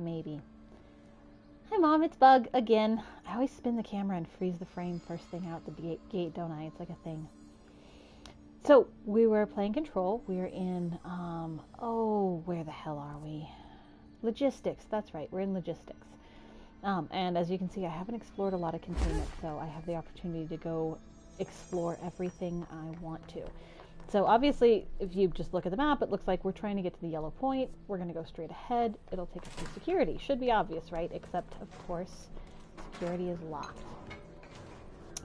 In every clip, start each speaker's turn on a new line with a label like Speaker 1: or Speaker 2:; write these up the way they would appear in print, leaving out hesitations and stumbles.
Speaker 1: Maybe. Hi, Mom. It's Bug again. I always spin the camera and freeze the frame first thing out the gate, don't I? It's like a thing. So, we were playing Control. We're in, where the hell are we? Logistics. That's right. We're in Logistics. And as you can see, I haven't explored a lot of containment, so I have the opportunity to go explore everything I want to. So obviously, if you just look at the map, it looks like we're trying to get to the yellow point. We're going to go straight ahead. It'll take us to security. Should be obvious, right? Except, of course, security is locked.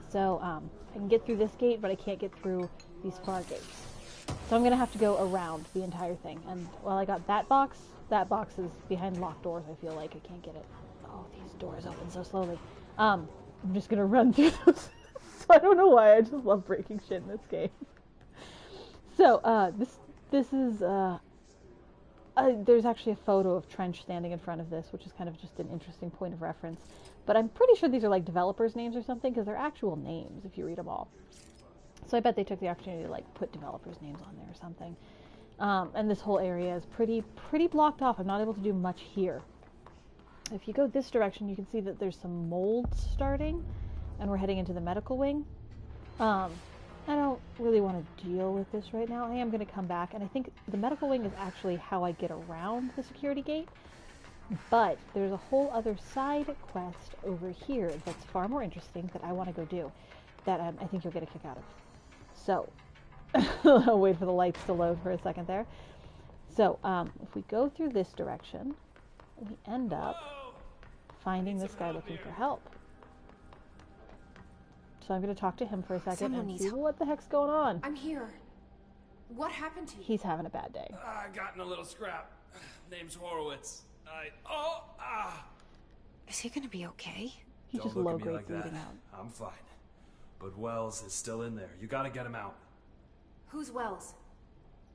Speaker 1: So I can get through this gate, but I can't get through these far gates. So I'm going to have to go around the entire thing. And while I got that box is behind locked doors. I feel like I can't get it. Oh, these doors open so slowly. I'm just going to run through those. So I don't know why, I just love breaking shit in this game. So, this is, there's actually a photo of Trench standing in front of this, which is kind of just an interesting point of reference. But I'm pretty sure these are like developers' names or something, because they're actual names if you read them all. So I bet they took the opportunity to like put developers' names on there or something. And this whole area is pretty blocked off. I'm not able to do much here. If you go this direction, you can see that there's some molds starting, and we're heading into the medical wing. I don't really want to deal with this right now. I am going to come back, and I think the medical wing is actually how I get around the security gate. But there's a whole other side quest over here that's far more interesting that I want to go do, that I think you'll get a kick out of. So, I'll wait for the lights to load for a second there. So, if we go through this direction, we end up finding this guy looking for help. So I'm going to talk to him for a second and see what the heck's going on.
Speaker 2: I'm here. What happened to you?
Speaker 1: He's having a bad day.
Speaker 3: I got in a little scrap. Name's Horowitz.
Speaker 2: Is he going to be okay?
Speaker 1: He's just low-grade bleeding out.
Speaker 3: I'm fine. But Wells is still in there. You got to get him out.
Speaker 2: Who's Wells?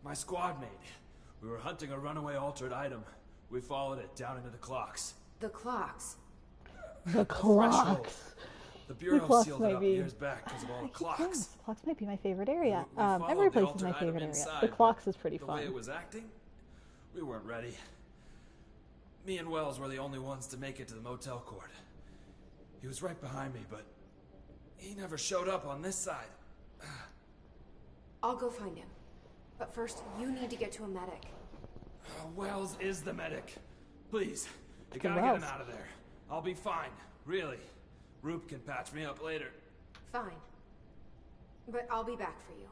Speaker 3: My squad mate. We were hunting a runaway altered item. We followed it down into the clocks.
Speaker 2: The clocks?
Speaker 1: The clocks.
Speaker 3: The Bureau sealed it up years back because of all the clocks.
Speaker 1: The clocks might be my favorite area. Every place is my favorite area. The clocks is pretty fun.
Speaker 3: The way it was acting, we weren't ready. Me and Wells were the only ones to make it to the motel court. He was right behind me, but he never showed up on this side.
Speaker 2: I'll go find him. But first, you need to get to a medic.
Speaker 3: Wells is the medic. Please, you gotta get him out of there. I'll be fine, really. Roop can patch me up later.
Speaker 2: Fine. But I'll be back for you.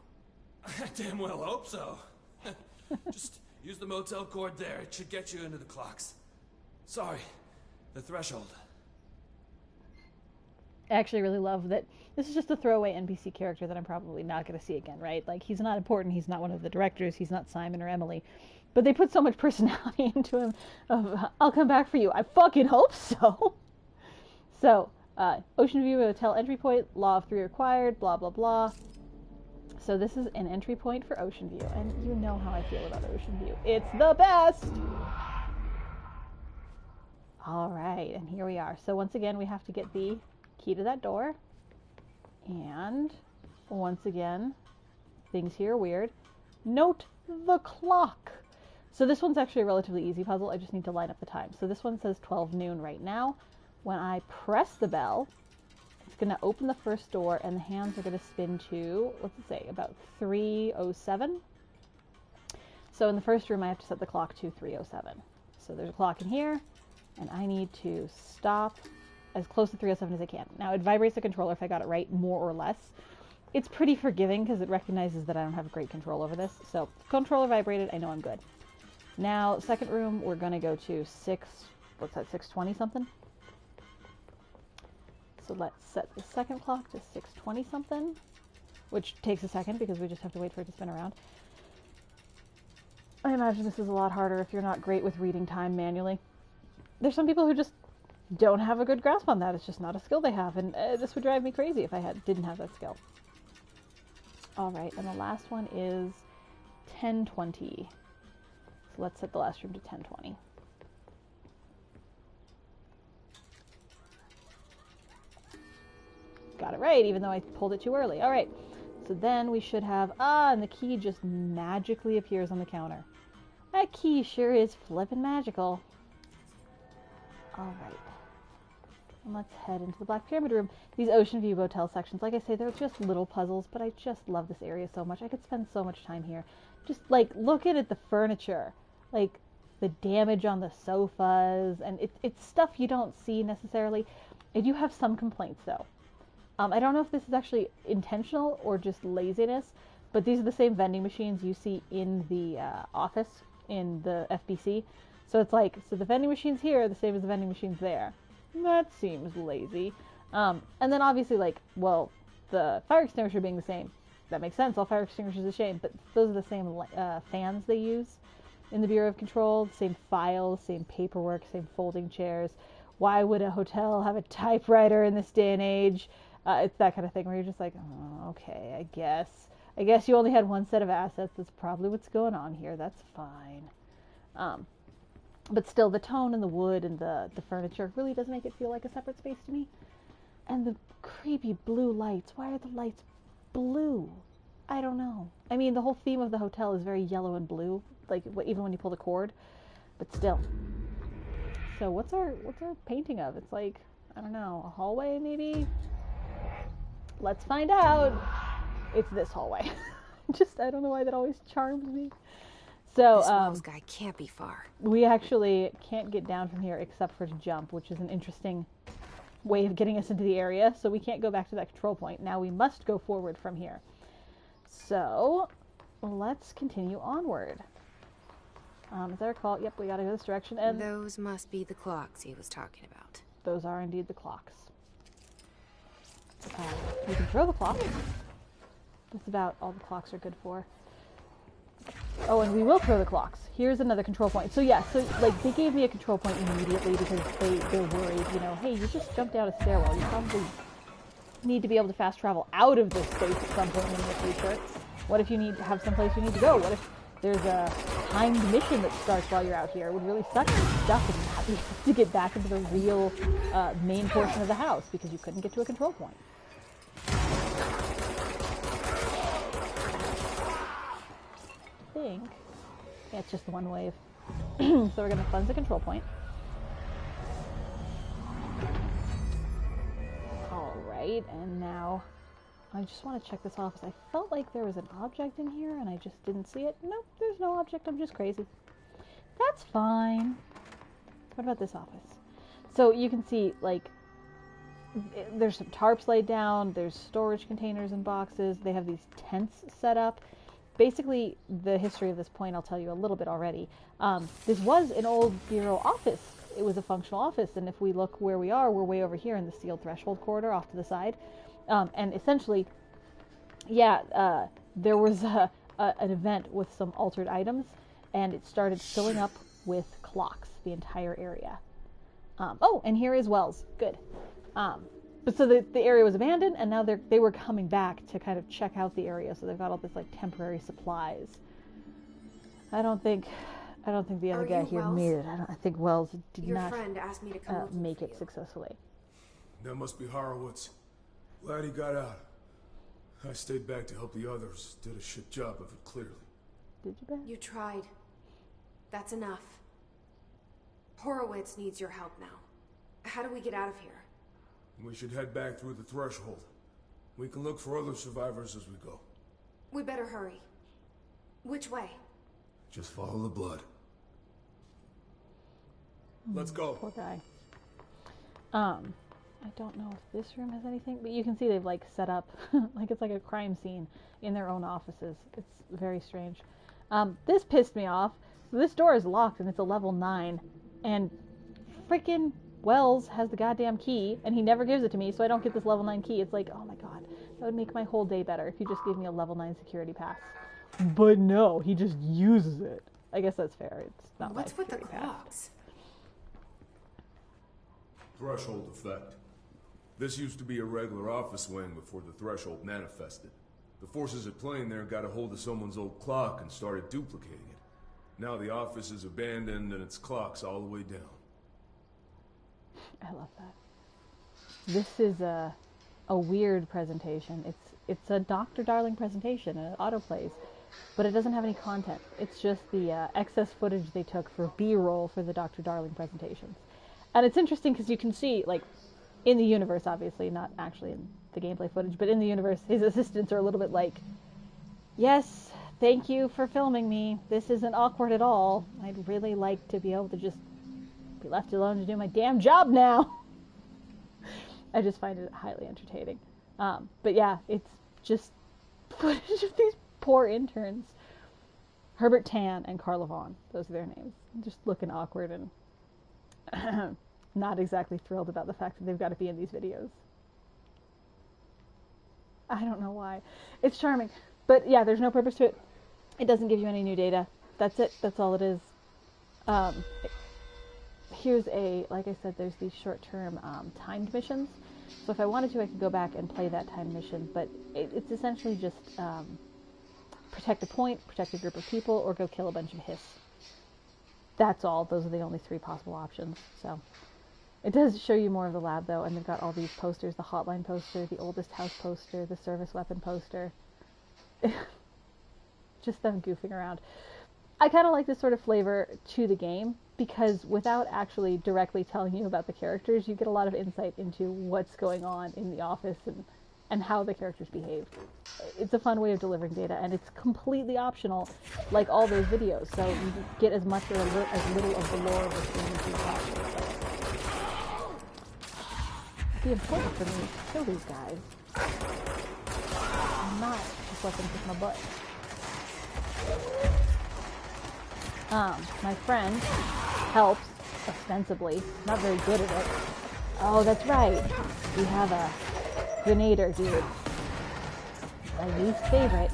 Speaker 3: I damn well hope so. Just use the motel cord there. It should get you into the clocks. Sorry, the threshold.
Speaker 1: I actually really love that this is just a throwaway NPC character that I'm probably not going to see again, right? Like, he's not important, he's not one of the directors, he's not Simon or Emily. But they put so much personality into him of, I'll come back for you. I fucking hope so. So, Ocean View Hotel entry point, Law of 3 required, blah, blah, blah. So this is an entry point for Ocean View, and you know how I feel about Ocean View. It's the best! Alright, and here we are. So once again, we have to get the key to that door. And once again, things here are weird. Note the clock! So this one's actually a relatively easy puzzle. I just need to line up the time. So this one says 12 noon right now. When I press the bell, it's going to open the first door, and the hands are going to spin to, what's it say, about 3:07. So in the first room, I have to set the clock to 3:07. So there's a clock in here, and I need to stop as close to 3:07 as I can. Now, it vibrates the controller if I got it right, more or less. It's pretty forgiving because it recognizes that I don't have great control over this. So, controller vibrated, I know I'm good. Now, second room, we're going to go to 6:20 something? So let's set the second clock to 6:20 something, which takes a second because we just have to wait for it to spin around. I imagine this is a lot harder if you're not great with reading time manually. There's some people who just don't have a good grasp on that. It's just not a skill they have, and this would drive me crazy if I didn't have that skill. Alright, and the last one is 10:20. So let's set the last room to 10:20. Got it right, even though I pulled it too early. Alright, so then we should have, and the key just magically appears on the counter. That key sure is flippin' magical. Alright. And let's head into the Black Pyramid room. These Ocean View Motel sections, like I say, they're just little puzzles, but I just love this area so much. I could spend so much time here. Just, like, looking at the furniture. Like, the damage on the sofas, and it's stuff you don't see necessarily. I do have some complaints, though. I don't know if this is actually intentional or just laziness, but these are the same vending machines you see in the office in the FBC. So it's like, so the vending machines here are the same as the vending machines there. That seems lazy. And then obviously, like, well, the fire extinguisher being the same. That makes sense. All fire extinguishers are the same, but those are the same fans they use in the Bureau of Control. Same files, same paperwork, same folding chairs. Why would a hotel have a typewriter in this day and age? It's that kind of thing where you're just like, oh, okay, I guess you only had one set of assets. That's probably what's going on here. That's fine. But still, the tone and the wood and the furniture really does make it feel like a separate space to me. And the creepy blue lights. Why are the lights blue? I don't know. I mean, the whole theme of the hotel is very yellow and blue, like even when you pull the cord. But still. So what's our painting of? It's like, I don't know, a hallway maybe? Let's find out. It's this hallway. I don't know why that always charms me. So,
Speaker 2: this Wells guy can't be far.
Speaker 1: We actually can't get down from here except for to jump, which is an interesting way of getting us into the area. So we can't go back to that control point. Now we must go forward from here. So let's continue onward. As I recall, yep, we gotta go this direction. And
Speaker 2: those must be the clocks he was talking about.
Speaker 1: Those are indeed the clocks. We can throw the clock. That's about all the clocks are good for. Oh, and we will throw the clocks. Here's another control point. So yeah, so like they gave me a control point immediately because they're worried, you know, hey, you just jumped down a stairwell. You probably need to be able to fast travel out of this space at some point in the future. What if you need to have someplace you need to go? What if there's a timed mission that starts while you're out here? It would really suck to be stuck and not be able to get back into the real main portion of the house because you couldn't get to a control point. I think yeah, it's just one wave. So we're going to cleanse the control point. Alright, and now I just want to check this off because I felt like there was an object in here and I just didn't see it. Nope, there's no object. I'm just crazy. That's fine. What about this office? So you can see, like, there's some tarps laid down. There's storage containers and boxes. They have these tents set up. Basically, the history of this point I'll tell you a little bit already. This was an old bureau office. It was a functional office, and if we look where we are, we're way over here in the sealed threshold corridor off to the side. And essentially, yeah, there was an event with some altered items, and it started filling up with clocks, the entire area. Oh, and here is Wells. Good. But so the area was abandoned, and now they were coming back to kind of check out the area. So they've got all this like temporary supplies. I don't think the other guy here made it. I think Wells did
Speaker 2: Your
Speaker 1: not
Speaker 2: friend asked me to come
Speaker 1: make it successfully.
Speaker 4: That must be Horowitz. Glad he got out. I stayed back to help the others. Did a shit job of it, clearly.
Speaker 1: Did you, Ben?
Speaker 2: You tried. That's enough. Horowitz needs your help now. How do we get out of here?
Speaker 4: We should head back through the threshold. We can look for other survivors as we go.
Speaker 2: We better hurry. Which way?
Speaker 4: Just follow the blood. Let's go.
Speaker 1: Poor guy. I don't know if this room has anything, but you can see they've like set up like it's like a crime scene in their own offices. It's very strange. This pissed me off. So this door is locked and it's a level 9, and freaking Wells has the goddamn key, and he never gives it to me, so I don't get this level 9 key. It's like, oh my god, that would make my whole day better if you just gave me a level 9 security pass. But no, he just uses it. I guess that's fair. It's not
Speaker 2: What's
Speaker 1: my
Speaker 2: with the
Speaker 1: security pass.
Speaker 2: clocks?
Speaker 4: Threshold effect. This used to be a regular office wing before the threshold manifested. The forces at play in there got a hold of someone's old clock and started duplicating it. Now the office is abandoned and its clock's all the way down.
Speaker 1: I love that. This is a weird presentation. It's a Dr. Darling presentation, and it autoplays, but it doesn't have any content. It's just the excess footage they took for B-roll for the Dr. Darling presentations. And it's interesting because you can see, like, in the universe, obviously, not actually in the gameplay footage, but in the universe, his assistants are a little bit like, yes, thank you for filming me. This isn't awkward at all. I'd really like to be able to just be left alone to do my damn job now. I just find it highly entertaining. But yeah, it's just footage of these poor interns. Herbert Tan and Carla Vaughn. Those are their names. Just looking awkward and not exactly thrilled about the fact that they've got to be in these videos. I don't know why. It's charming. But yeah, there's no purpose to it. It doesn't give you any new data. That's it. That's all it is. Here's like I said, there's these short-term timed missions. So if I wanted to, I could go back and play that timed mission. But it's essentially just protect a point, protect a group of people, or go kill a bunch of hiss. That's all. Those are the only 3 possible options. So it does show you more of the lab, though, and they've got all these posters, the hotline poster, the oldest house poster, the service weapon poster. Just them goofing around. I kind of like this sort of flavor to the game, because without actually directly telling you about the characters, you get a lot of insight into what's going on in the office and how the characters behave. It's a fun way of delivering data, and it's completely optional, like all those videos, so you get as much or as little of the lore of the game as you possibly can. It'd be important for me to kill these guys. I'm not just let them kick my butt. My friend helps, ostensibly, not very good at it. Oh, that's right. We have a grenader dude. My least favorite.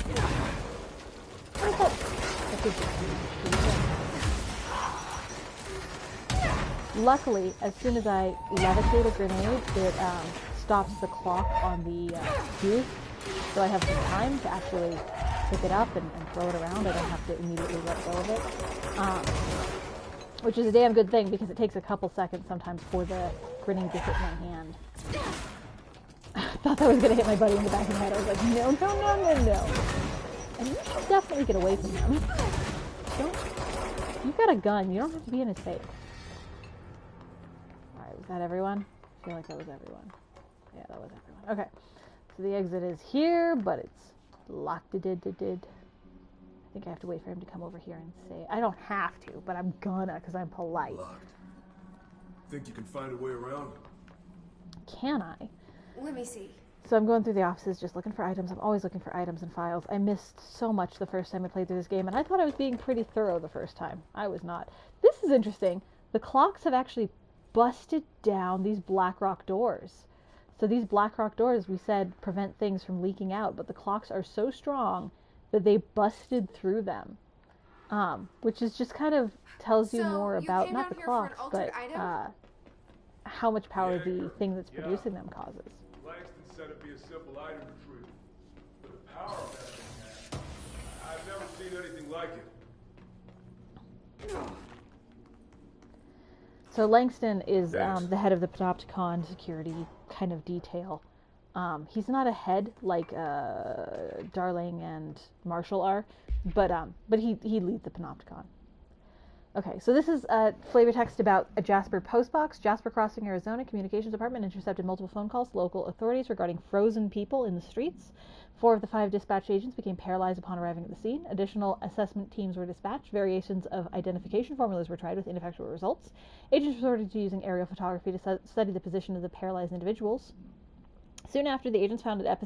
Speaker 1: Luckily, as soon as I levitate a grenade, it stops the clock on the fuse, so I have some time to actually pick it up and throw it around. I don't have to immediately let go of it, which is a damn good thing, because it takes a couple seconds sometimes for the grenade to hit my hand. I thought that was going to hit my buddy in the back of the head. I was like, no, no, no, no, no. And you should definitely get away from him. You've got a gun. You don't have to be in his face. Alright, was that everyone? I feel like that was everyone. Yeah, that was everyone. Okay. So the exit is here, but it's locked. I think I have to wait for him to come over here and say, I don't have to, but I'm gonna, because I'm polite.
Speaker 4: Locked. Think you can find a way around?
Speaker 1: Can I?
Speaker 2: Let me see.
Speaker 1: So I'm going through the offices just looking for items. I'm always looking for items and files. I missed so much the first time I played through this game, and I thought I was being pretty thorough the first time. I was not. This is interesting. The clocks have actually busted down these Blackrock doors. So these Blackrock doors, we said, prevent things from leaking out, but the clocks are so strong that they busted through them. Which is just kind of tells you more about, not the clocks, but how much power the thing that's producing them causes.
Speaker 4: Langston said it'd be a simple item retrieval. But the power of that thing, I've never seen anything like it.
Speaker 1: So Langston is the head of the Panopticon security kind of detail. He's not a head like Darling and Marshall are, but he leads the Panopticon. Okay, so this is flavor text about a Jasper postbox. Jasper Crossing, Arizona Communications Department intercepted multiple phone calls to local authorities regarding frozen people in the streets. 4 of the 5 dispatch agents became paralyzed upon arriving at the scene. Additional assessment teams were dispatched. Variations of identification formulas were tried with ineffectual results. Agents resorted to using aerial photography to study the position of the paralyzed individuals. Soon after, the agents found an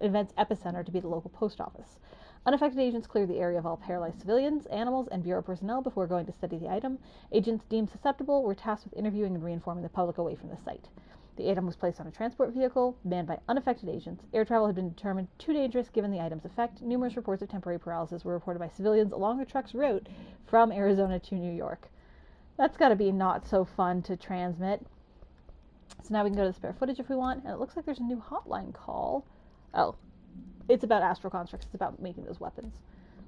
Speaker 1: event's epicenter to be the local post office. Unaffected agents cleared the area of all paralyzed civilians, animals, and Bureau personnel before going to study the item. Agents deemed susceptible were tasked with interviewing and reinforming the public away from the site. The item was placed on a transport vehicle, manned by unaffected agents. Air travel had been determined too dangerous given the item's effect. Numerous reports of temporary paralysis were reported by civilians along the truck's route from Arizona to New York. That's got to be not so fun to transmit. So now we can go to the spare footage if we want, and it looks like there's a new hotline call. Oh. It's about astral constructs. It's about making those weapons.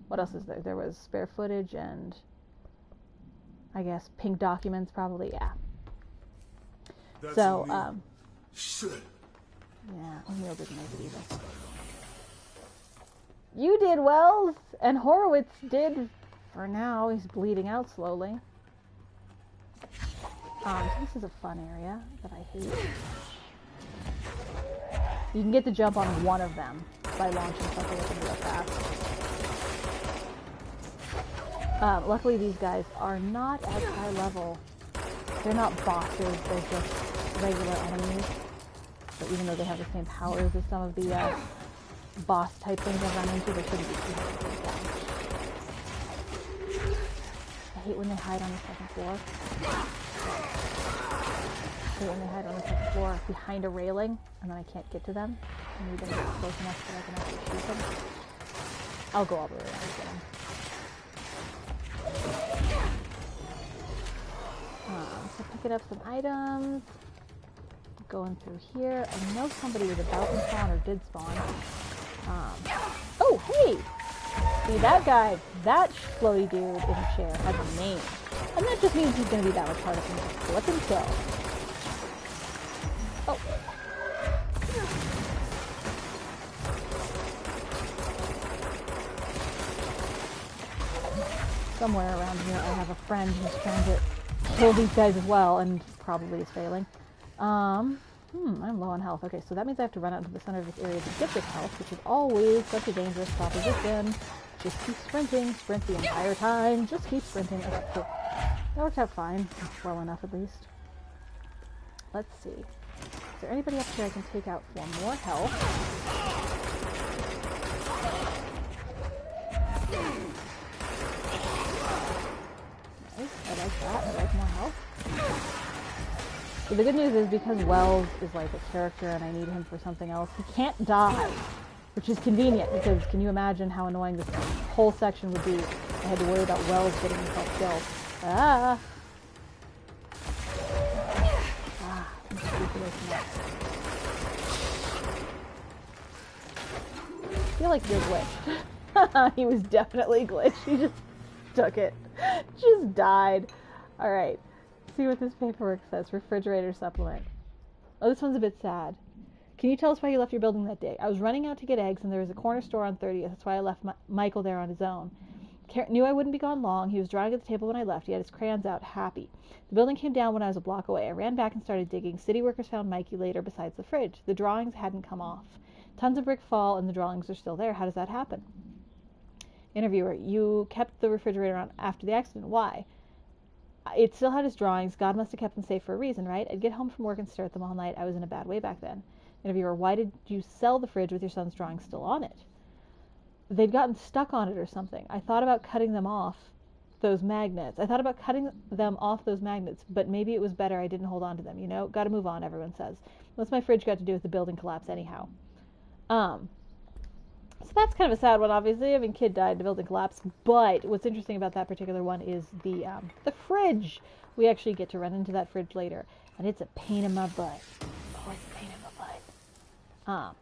Speaker 1: What else is there? There was spare footage and, I guess, pink documents, probably. Yeah.
Speaker 4: That's
Speaker 1: so,
Speaker 4: Shit.
Speaker 1: Yeah, O'Neill didn't make it either. You did, Wells, and Horowitz did. For now, he's bleeding out slowly. So this is a fun area that I hate. You can get the jump on one of them by launching something at them real fast. Luckily, these guys are not as high level. They're not bosses, they're just regular enemies. So even though they have the same powers as some of the boss type things I've run into, they shouldn't be too hard to take down. I hate when they hide on the second floor. I hate when they hide on the second floor behind a railing, and then I can't get to them. I need them to get close enough so I can actually shoot them. I'll go all the way around and get them. So picking up some items. Going through here. I know somebody was about to spawn or did spawn. Oh, hey! See, that guy, that floaty dude in the chair has a name. And that just means he's going to be that much harder than just flip and kill. Oh. Somewhere around here I have a friend who's trying to kill these guys as well, and probably is failing. I'm low on health. Okay, so that means I have to run out into the center of this area to get this health, which is always such a dangerous proposition. Just keep sprinting. Sprint the entire time. Just keep sprinting. Okay, cool. That worked out fine. Well enough, at least. Let's see. Is there anybody up here I can take out for more health? Nice. I like that. I like more health. So the good news is, because Wells is like a character and I need him for something else, he can't die, which is convenient, because can you imagine how annoying this whole section would be if I had to worry about Wells getting himself killed. I'm just keep away from that. I feel like you're glitched. He was definitely glitched. He just took it. Just died. Alright. See what this paperwork says. Refrigerator supplement. Oh, this one's a bit sad. Can you tell us why you left your building that day? I was running out to get eggs, and there was a corner store on 30th. That's why I left Michael there on his own. Knew I wouldn't be gone long. He was drawing at the table when I left. He had his crayons out, happy. The building came down when I was a block away. I ran back and started digging. City workers found Mikey later besides the fridge. The drawings hadn't come off. Tons of brick fall, and the drawings are still there. How does that happen? Interviewer, you kept the refrigerator on after the accident. Why? It still had his drawings. God must have kept them safe for a reason, right? I'd get home from work and stare at them all night. I was in a bad way back then. Interviewer, why did you sell the fridge with your son's drawings still on it? They'd gotten stuck on it or something. I thought about cutting them off those magnets. But maybe it was better I didn't hold on to them, you know? Gotta move on, everyone says. What's my fridge got to do with the building collapse anyhow? So that's kind of a sad one, obviously. I mean, kid died, the building collapsed. But what's interesting about that particular one is the fridge. We actually get to run into that fridge later, and it's a pain in my butt. Oh, it's a pain in my butt.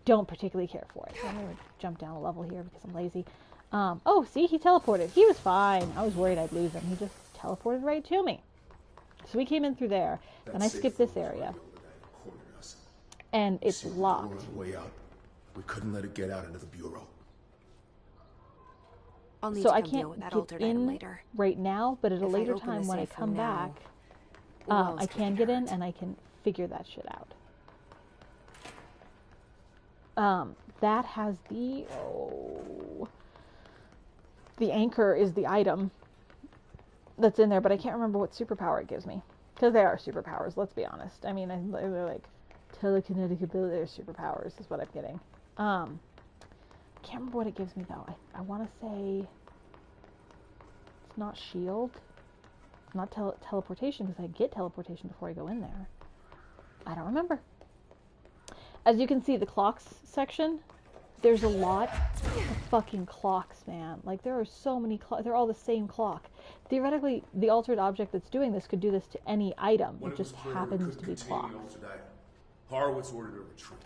Speaker 1: Don't particularly care for it. So I'm going to jump down a level here because I'm lazy. Oh, see, he teleported. He was fine. I was worried I'd lose him. He just teleported right to me. So we came in through there, and I skipped this area. And it's locked.
Speaker 4: We couldn't let it get out into the bureau.
Speaker 2: I'll need
Speaker 1: So
Speaker 2: to
Speaker 1: I
Speaker 2: come
Speaker 1: can't
Speaker 2: deal with that
Speaker 1: get
Speaker 2: altered
Speaker 1: in
Speaker 2: item later.
Speaker 1: right now, but at a
Speaker 2: If I
Speaker 1: later
Speaker 2: open the
Speaker 1: time when I
Speaker 2: safe
Speaker 1: come
Speaker 2: from now,
Speaker 1: back,
Speaker 2: Wells
Speaker 1: I can get in
Speaker 2: hurt.
Speaker 1: and I can figure that shit out. That has the anchor is the item that's in there, but I can't remember what superpower it gives me. Because they are superpowers, let's be honest. I mean, they're like telekinetic ability, they're superpowers is what I'm getting. Can't remember what it gives me though. I want to say it's not shield, not teleportation, because I get teleportation before I go in there. I don't remember. As you can see, the clocks section, there's a lot of fucking clocks, man. Like, there are so many clocks. They're all the same clock. Theoretically, the altered object that's doing this could do this to any item. It just happens to be clocks.
Speaker 4: Horowitz ordered a retreat.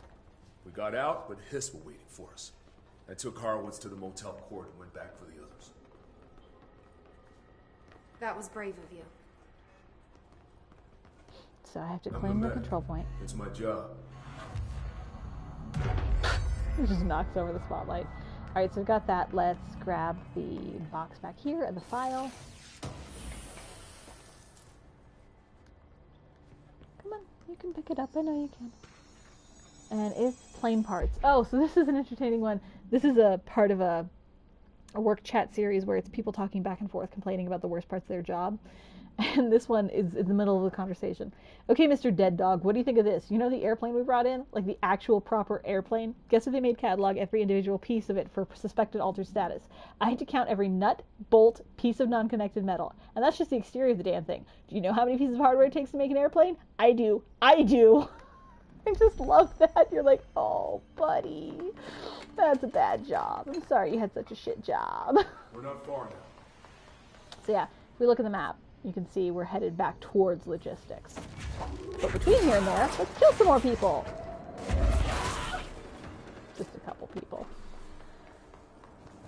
Speaker 4: We got out, but Hiss were waiting for us. I took Horowitz to the motel court and went back for the others.
Speaker 2: That was brave of you.
Speaker 1: So I have to claim the control point.
Speaker 4: It's my job.
Speaker 1: It just knocks over the spotlight. Alright, so we've got that. Let's grab the box back here and the file. You can pick it up. I know you can. And it's plane parts. Oh, so this is an entertaining one. This is a part of a work chat series where it's people talking back and forth, complaining about the worst parts of their job. And this one is in the middle of the conversation. Okay, Mr. Dead Dog, what do you think of this? You know the airplane we brought in? Like the actual proper airplane? Guess what they made catalog every individual piece of it for suspected altered status? I had to count every nut, bolt, piece of non-connected metal. And that's just the exterior of the damn thing. Do you know how many pieces of hardware it takes to make an airplane? I do. I just love that. You're like, oh, buddy, that's a bad job. I'm sorry you had such a shit job.
Speaker 4: We're not far now.
Speaker 1: So yeah, if we look at the map, you can see we're headed back towards logistics. But between here and there, let's kill some more people. Just a couple people.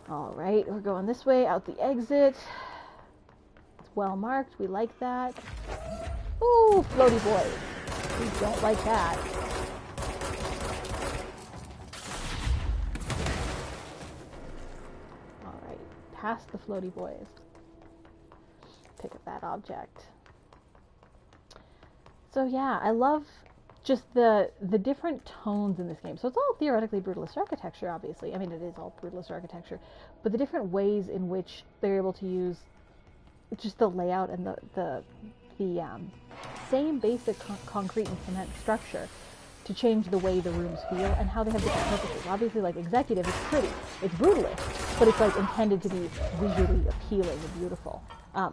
Speaker 1: All right, we're going this way, out the exit. It's well marked. We like that. Ooh, floaty boys. We don't like that. All right, past the floaty boys. Pick up that object. So yeah, I love just the different tones in this game. So it's all theoretically brutalist architecture, obviously. I mean, it is all brutalist architecture, but the different ways in which they're able to use just the layout and the same basic concrete and cement structure to change the way the rooms feel and how they have different purposes. Obviously, like Executive is pretty, it's brutalist, but it's like intended to be visually appealing and beautiful.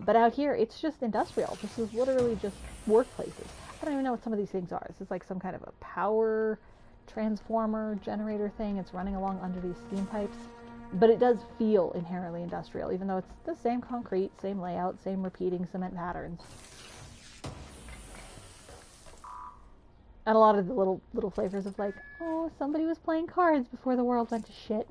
Speaker 1: But out here, it's just industrial. This is literally just workplaces. I don't even know what some of these things are. This is like some kind of a power transformer generator thing. It's running along under these steam pipes. But it does feel inherently industrial, even though it's the same concrete, same layout, same repeating cement patterns. And a lot of the little flavors of like, oh, somebody was playing cards before the world went to shit.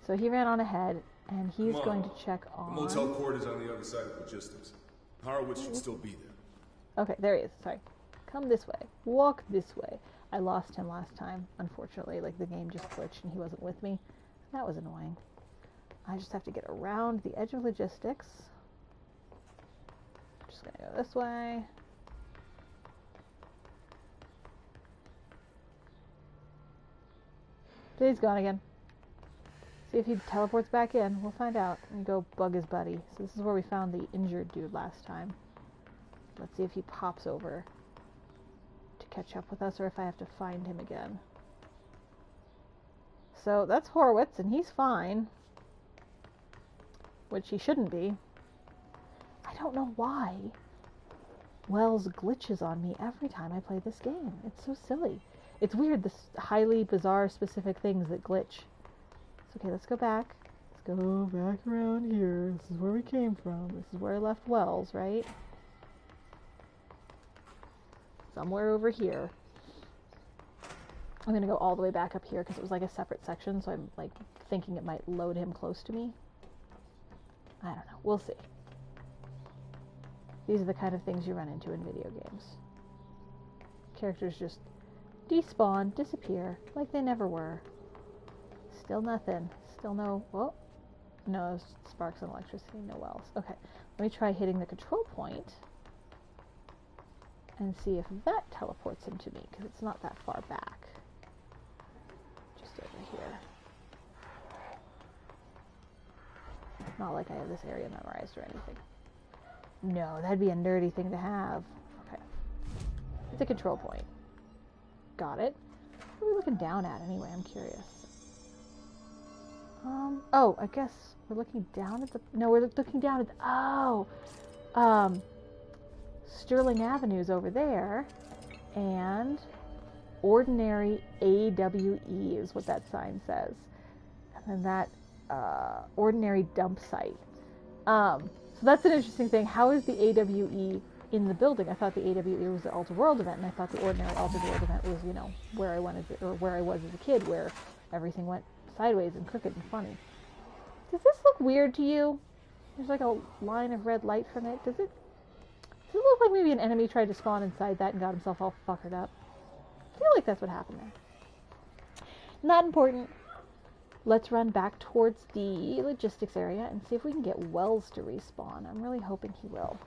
Speaker 1: So he ran on ahead, and he's going to check on...
Speaker 4: The motel court is on the other side of logistics. Horowitz should still be there.
Speaker 1: Okay, there he is. Sorry. Come this way. Walk this way. I lost him last time, unfortunately. Like, the game just glitched and he wasn't with me. That was annoying. I just have to get around the edge of logistics. Just gonna go this way. He's gone again. See if he teleports back in. We'll find out. And go bug his buddy. So this is where we found the injured dude last time. Let's see if he pops over to catch up with us or if I have to find him again. So that's Horowitz, and he's fine. Which he shouldn't be. I don't know why Wells glitches on me every time I play this game. It's so silly. It's weird, this highly bizarre specific things that glitch. It's okay, let's go back. Let's go back around here. This is where we came from. This is where I left Wells, right? Somewhere over here. I'm gonna go all the way back up here because it was like a separate section, so I'm like thinking it might load him close to me. I don't know. We'll see. These are the kind of things you run into in video games. Characters just despawn, disappear, like they never were. Still nothing. Still no... Well, no sparks and electricity, no wells. Okay, let me try hitting the control point and see if that teleports him to me, because it's not that far back. Just over here. Not like I have this area memorized or anything. No, that'd be a nerdy thing to have. Okay. It's a control point. Got it. What are we looking down at anyway? I'm curious. Oh, I guess we're looking down at the... No, we're looking down at the... Oh! Sterling Avenue's over there. And ordinary AWE is what that sign says. And then that, ordinary dump site. So that's an interesting thing. How is the AWE in the building? I thought the AWE was the Alter World event, and I thought the ordinary Alter World event was, you know, where I wanted to, or where I was as a kid, where everything went sideways and crooked and funny. Does this look weird to you? There's like a line of red light from it. Does it look like maybe an enemy tried to spawn inside that and got himself all fuckered up? I feel like that's what happened there. Not important. Let's run back towards the logistics area and see if we can get Wells to respawn. I'm really hoping he will.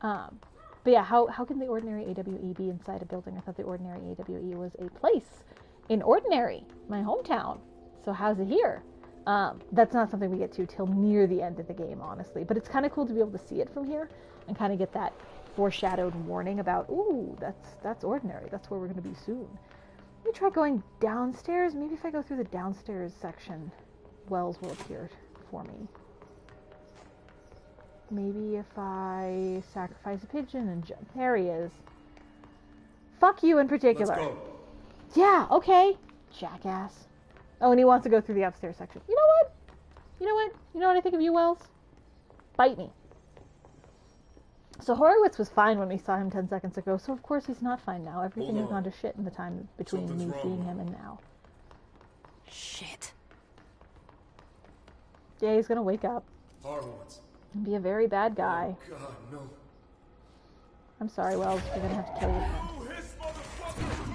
Speaker 1: But yeah, how can the ordinary AWE be inside a building? I thought the ordinary AWE was a place in Ordinary, my hometown. So how's it here? That's not something we get to till near the end of the game, honestly. But it's kind of cool to be able to see it from here and kind of get that foreshadowed warning about, ooh, that's Ordinary. That's where we're going to be soon. Let me try going downstairs. Maybe if I go through the downstairs section, Wells will appear for me. Maybe if I sacrifice a pigeon and jump. There he is. Fuck you in particular.
Speaker 4: Let's go.
Speaker 1: Yeah, okay. Jackass. Oh, and he wants to go through the upstairs section. You know what? You know what I think of you, Wells? Bite me. So Horowitz was fine when we saw him 10 seconds ago, so of course he's not fine now. Everything has gone to shit in the time between me seeing him and now.
Speaker 2: Shit.
Speaker 1: Yeah, he's gonna wake up
Speaker 4: Horowitz.
Speaker 1: and be a very bad guy.
Speaker 4: Oh, God, no.
Speaker 1: I'm sorry, Wells. You're gonna have to kill your friend.
Speaker 4: Oh, his motherfucker took him!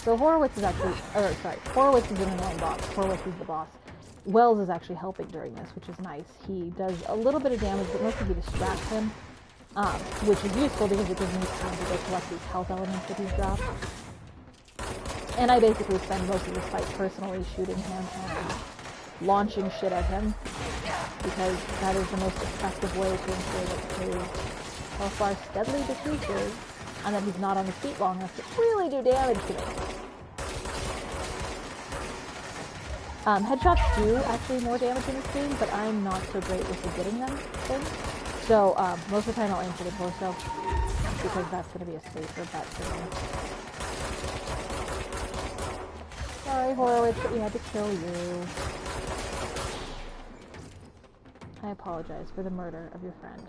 Speaker 1: So Horowitz is actually, Horowitz is in an own boss. Horowitz is the boss. Wells is actually helping during this, which is nice. He does a little bit of damage, but mostly he distracts him, which is useful because it gives me time to go collect these health elements that he's dropped. And I basically spend most of this fight personally shooting him and launching shit at him, because that is the most effective way to ensure that his health bar steadily decreases, and that he's not on his feet long enough to really do damage to me. Headshots do actually more damage in this game, but I'm not so great with forgetting them things. So most of the time I'll aim for the torso, because that's going to be a safer bet for me. Sorry, Horowitz, but we had to kill you. I apologize for the murder of your friend,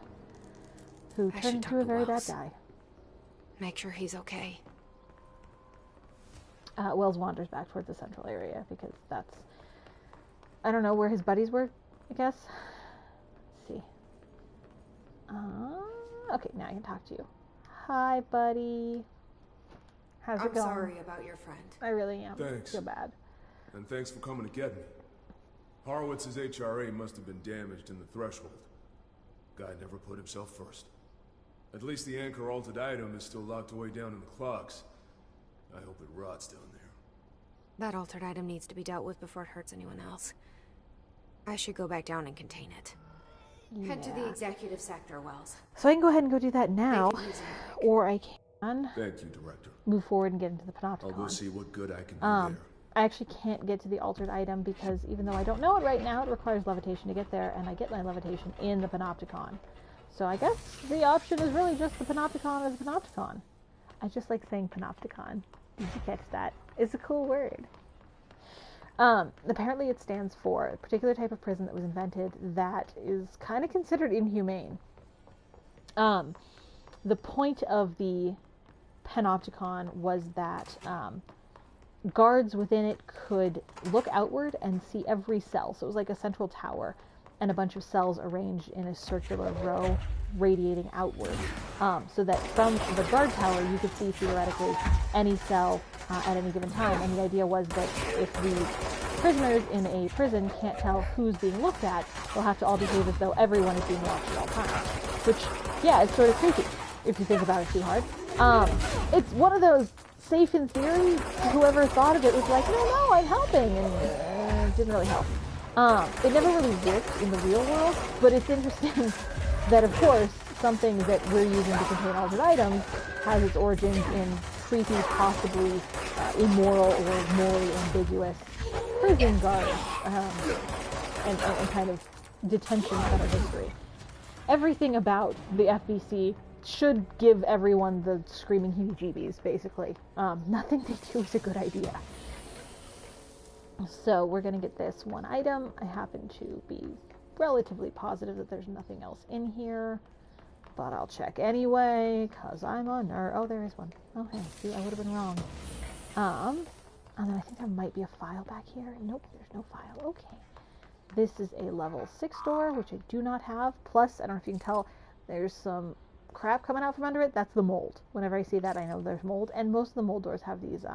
Speaker 1: who turned into a very bad guy.
Speaker 2: Make sure he's okay.
Speaker 1: Wells wanders back towards the central area because that's, I don't know, where his buddies were, I guess. Let's see. Okay, now I can talk to you. Hi, buddy. How's it going?
Speaker 2: I'm sorry about your friend.
Speaker 1: I really am.
Speaker 4: Thanks.
Speaker 1: I feel bad.
Speaker 4: And thanks for coming to get me. Horowitz's HRA must have been damaged in the threshold. Guy never put himself first. At least the anchor altered item is still locked away down in the clocks. I hope it rots down there.
Speaker 2: That altered item needs to be dealt with before it hurts anyone else. I should go back down and contain it.
Speaker 1: Yeah.
Speaker 2: Head to the executive sector, Wells.
Speaker 1: So I can go ahead and go do that now, or I can
Speaker 4: Thank you, Director.
Speaker 1: move forward and get into the Panopticon.
Speaker 4: I'll go see what good I can do there.
Speaker 1: I actually can't get to the altered item because even though I don't know it right now, it requires levitation to get there, and I get my levitation in the Panopticon. So I guess the option is really just the Panopticon as a Panopticon. I just like saying Panopticon. Did you catch that? It's a cool word. Apparently it stands for a particular type of prison that was invented that is kind of considered inhumane. The point of the Panopticon was that guards within it could look outward and see every cell. So it was like a central tower and a bunch of cells arranged in a circular row radiating outward. So that from the guard tower you could see theoretically any cell at any given time. And the idea was that if the prisoners in a prison can't tell who's being looked at, they'll have to all behave as though everyone is being watched at all times. Which, yeah, it's sort of creepy if you think about it too hard. It's one of those safe in theory, whoever thought of it was like, no, I'm helping, and it didn't really help. It never really worked in the real world, but it's interesting that, of course, something that we're using to contain altered items has its origins in creepy, possibly immoral or morally ambiguous prison guards, and kind of detention kind of history. Everything about the FBC should give everyone the screaming heebie-jeebies, basically. Nothing they do is a good idea. So we're going to get this one item. I happen to be relatively positive that there's nothing else in here, but I'll check anyway, because I'm a nerd. Oh, there is one. Okay, see, I would have been wrong. And then I think there might be a file back here. Nope, there's no file. Okay. This is a level 6 door, which I do not have. Plus, I don't know if you can tell, there's some crap coming out from under it. That's the mold. Whenever I see that, I know there's mold. And most of the mold doors have these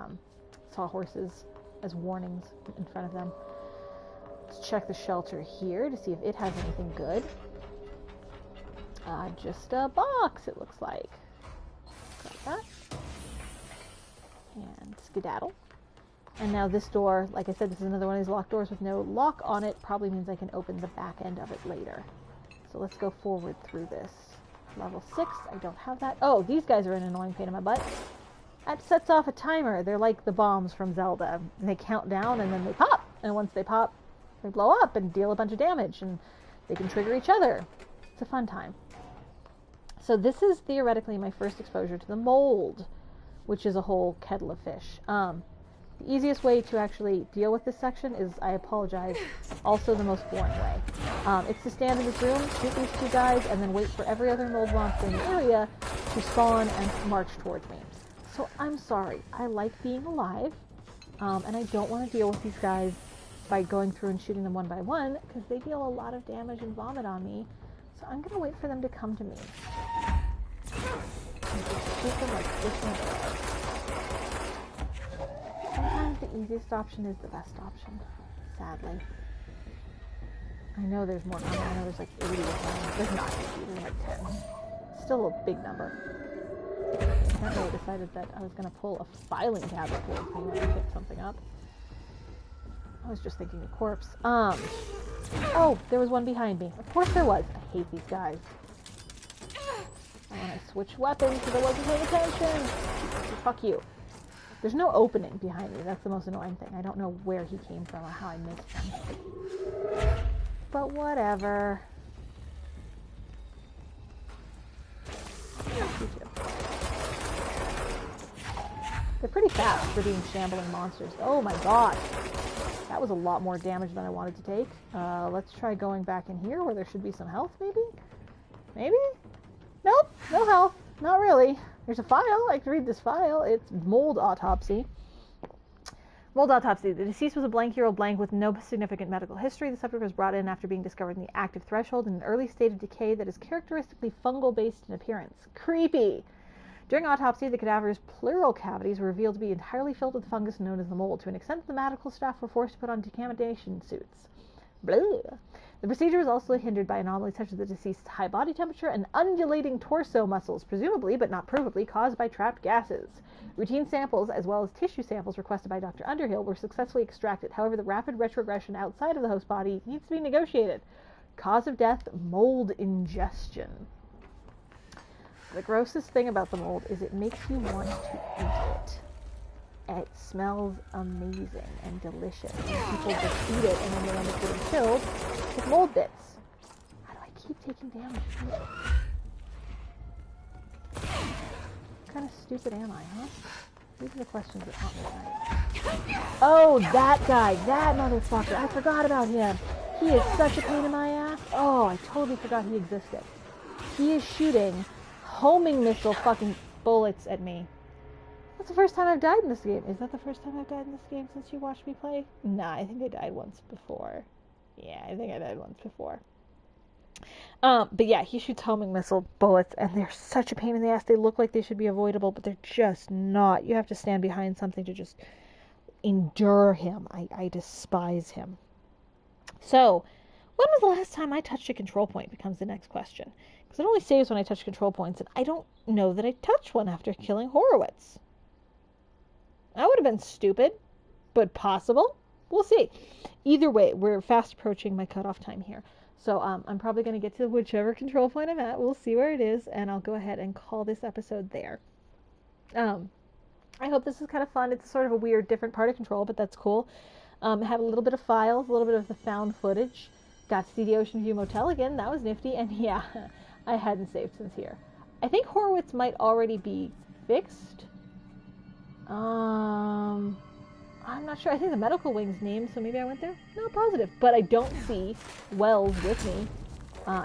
Speaker 1: sawhorses as warnings in front of them. Let's check the shelter here to see if it has anything good. Just a box, it looks like. Got that. And skedaddle. And now this door, like I said, this is another one of these locked doors with no lock on it. Probably means I can open the back end of it later. So let's go forward through this. Level 6, I don't have that. Oh, these guys are an annoying pain in my butt. That sets off a timer. They're like the bombs from Zelda. They count down and then they pop. And once they pop, they blow up and deal a bunch of damage. And they can trigger each other. It's a fun time. So this is theoretically my first exposure to the mold, which is a whole kettle of fish. The easiest way to actually deal with this section is, I apologize, also the most boring way. It's to stand in this room, shoot these two guys, and then wait for every other mold monster in the area to spawn and march towards me. So I'm sorry, I like being alive, and I don't want to deal with these guys by going through and shooting them one by one, because they deal a lot of damage and vomit on me. So I'm going to wait for them to come to me. And just shoot them like this and that. Sometimes the easiest option is the best option, sadly. I know there's more coming. I know there's like 80 of them. There's not 80, there's like 10. Still a big number. Apparently I decided that I was going to pull a filing cabinet towards me when I picked something up. I was just thinking of corpse. Oh, there was one behind me. Of course there was. I hate these guys. And when I switched weapons because I wasn't paying attention. Fuck you. There's no opening behind me. That's the most annoying thing. I don't know where he came from or how I missed him. But whatever. They're pretty fast for being shambling monsters. Oh my gosh. That was a lot more damage than I wanted to take. Let's try going back in here where there should be some health, maybe? Maybe? Nope, no health. Not really. There's a file. I can read this file. It's mold autopsy. Mold autopsy. The deceased was a blank-year-old blank with no significant medical history. The subject was brought in after being discovered in the active threshold in an early state of decay that is characteristically fungal-based in appearance. Creepy! During autopsy, the cadaver's pleural cavities were revealed to be entirely filled with fungus known as the mold, to an extent that the medical staff were forced to put on decontamination suits. Blah. The procedure was also hindered by anomalies such as the deceased's high body temperature and undulating torso muscles, presumably, but not provably, caused by trapped gases. Routine samples, as well as tissue samples requested by Dr. Underhill, were successfully extracted. However, the rapid retrogression outside of the host body needs to be negotiated. Cause of death, mold ingestion. The grossest thing about the mold is it makes you want to eat it. It smells amazing and delicious. And people just eat it and then they end up getting killed with mold bits. How do I keep taking damage? What kind of stupid am I, huh? These are the questions that haunt me at night. Oh, that guy. That motherfucker. I forgot about him. He is such a pain in my ass. Oh, I totally forgot he existed. He is shooting homing missile fucking bullets at me. That's the first time I've died in this game. Is that the first time I've died in this game since you watched me play? Nah, I think I died once before. Yeah, I think I died once before. But yeah, he shoots homing missile bullets, and they're such a pain in the ass. They look like they should be avoidable, but they're just not. You have to stand behind something to just endure him. I despise him. So, when was the last time I touched a control point becomes the next question. Because it only saves when I touch control points, and I don't know that I touched one after killing Horowitz. That would have been stupid, but possible. We'll see. Either way, we're fast approaching my cutoff time here. So I'm probably going to get to whichever control point I'm at. We'll see where it is, and I'll go ahead and call this episode there. I hope this is kind of fun. It's sort of a weird, different part of Control, but that's cool. I had a little bit of files, a little bit of the found footage. Got to see the Ocean View Motel again. That was nifty. And yeah, I hadn't saved since here. I think Horowitz might already be fixed. I'm not sure. I think the medical wing's named, so maybe I went there. Not positive. But I don't see Wells with me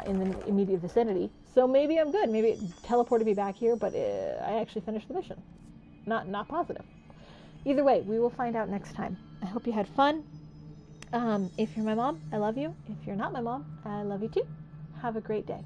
Speaker 1: in the immediate vicinity. So maybe I'm good. Maybe it teleported me back here, but I actually finished the mission. Not positive. Either way, we will find out next time. I hope you had fun. If you're my mom, I love you. If you're not my mom, I love you too. Have a great day.